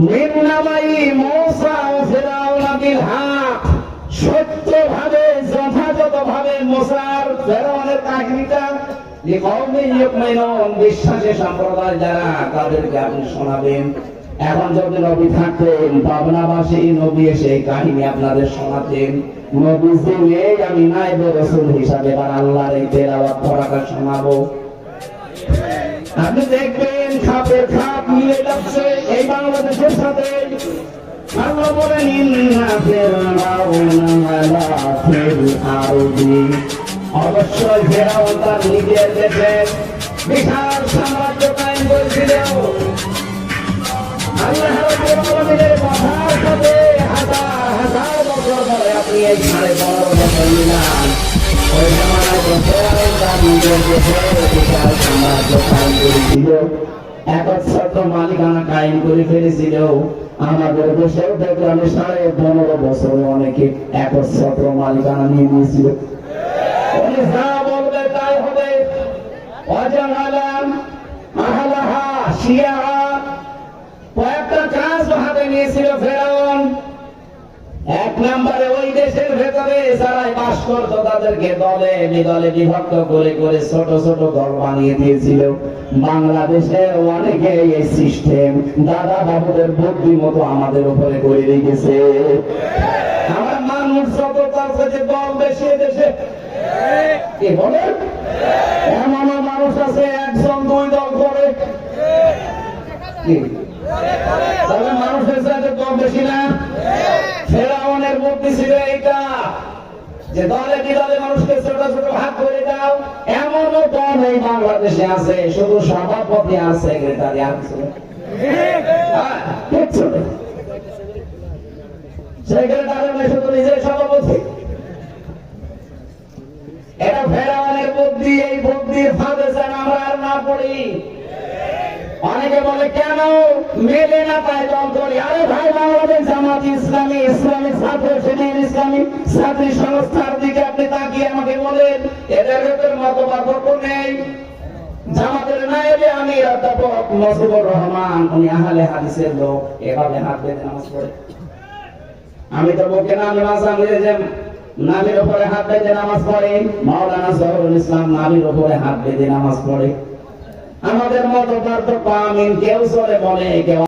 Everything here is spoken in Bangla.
মিন্নামাই মূসা ও ফিরআউন বিল হক, সত্যভাবে যথাযথভাবে মুসার ফিরআউনের কাহিনীটা লিকওমি ইউমিনুন, বিশ্বাসী সম্প্রদায় যারা, তাদেরকে আপনি শোনাবেন। এখন যদি নবী থাকতেন, পাবনাবাসী নবী এসে কাহিনী আপনাদের শোনাতেন। নবীজি নেই, আমি নায়েবে রাসূল হিসাবে এবার আল্লাহর এই তেলাওয়াত করাটা শোনাবো। আপনি দেখবেন খাপের খাপ মিলে যাচ্ছে এই বাংলাদেশের সাথে। আল্লাহ বলেন ইন্না ফিরআউনা আলা ফিল আরদি, অবশ্যই ফিরআউন তার নিজের দেশে বিশাল সাম্রাজ্য কায়েম করেছিল। আল্লাহ রাব্বুল আলামিনের কথার সাথে হাজার হাজার বছর ধরে আপনি এই 15.5 বছর নিলাম, ওই জামানায় ফিরআউন তার নিজের দেশে বিশাল সাম্রাজ্য কায়েম করেছিল, একচ্ছত্র মালিকানা কায়েম করে ফেলেছিল। আমাদের দেশেও দেখলাম 15.5 বছরে অনেকে একচ্ছত্র মালিকানা নিয়ে নিয়েছিল। যা বলবে তাই হবে। ওয়াজালাম আহলাহা শিয়া, কয়েকটা কাজ হাতে নিয়েছিল ফেরাউন। এক নম্বরে ওই দেশের ভেতরে যারাই বাস করত তাদেরকে দলে বিদলে বিভক্ত করে করে ছোট ছোট দল বানিয়ে দিয়েছিল। বাংলাদেশে অনেকে এই সিস্টেম দাদা বাবুদের বুদ্ধি মতো আমাদের উপরে করে রেখেছে। আমার মানুষ যত তার কাছে দল বেশি দেশে কি বলে, এমনও মানুষ আছে একজন 2 দল করে। তবে মানুষের সাথে দল বেশি না। ফেরাউনের বুদ্ধি ছিল এইটা যে দলে বিদলে মানুষকে ছোট ছোট ভাগ করে দাও। এমনও দল এই বাংলাদেশে আছে, শুধু সভাপতি আর সেক্রেটারি আর কিছু না। সেক্রেটারি শুধু নিজের সভাপতি। এটা ফেরাউনের বুদ্ধি। এই বুদ্ধির ফাঁদে যেন আমরা আর না পড়ি। অনেকে বলে কেন মেলে না তাই দল করি। আরে ভাই, বাংলাদেশ জামাত ইসলামী, ইসলামী ছাত্র শিবির, ইসলামী ছাত্রী সংস্থার দিকে আপনি তাকিয়ে আমাকে বলেন এদের ভেতর মত পার্থক্য নেই। জামাতের নায়েবে আমির অধ্যাপক মুজিবুর রহমান, উনি আহলে হাদিসের লোক, এভাবে হাত বেঁধে নামাজ পড়ে। আমি তো বলকে নামে নাবির উপরে হাত বেঁধে নামাজ পড়ে। মাওলানা জহুরুল ইসলাম নাবির উপরে হাত বেঁধে নামাজ পড়ে। আমাদের মত পার্থক্য আমিন কেউ চলে বলে, কেউ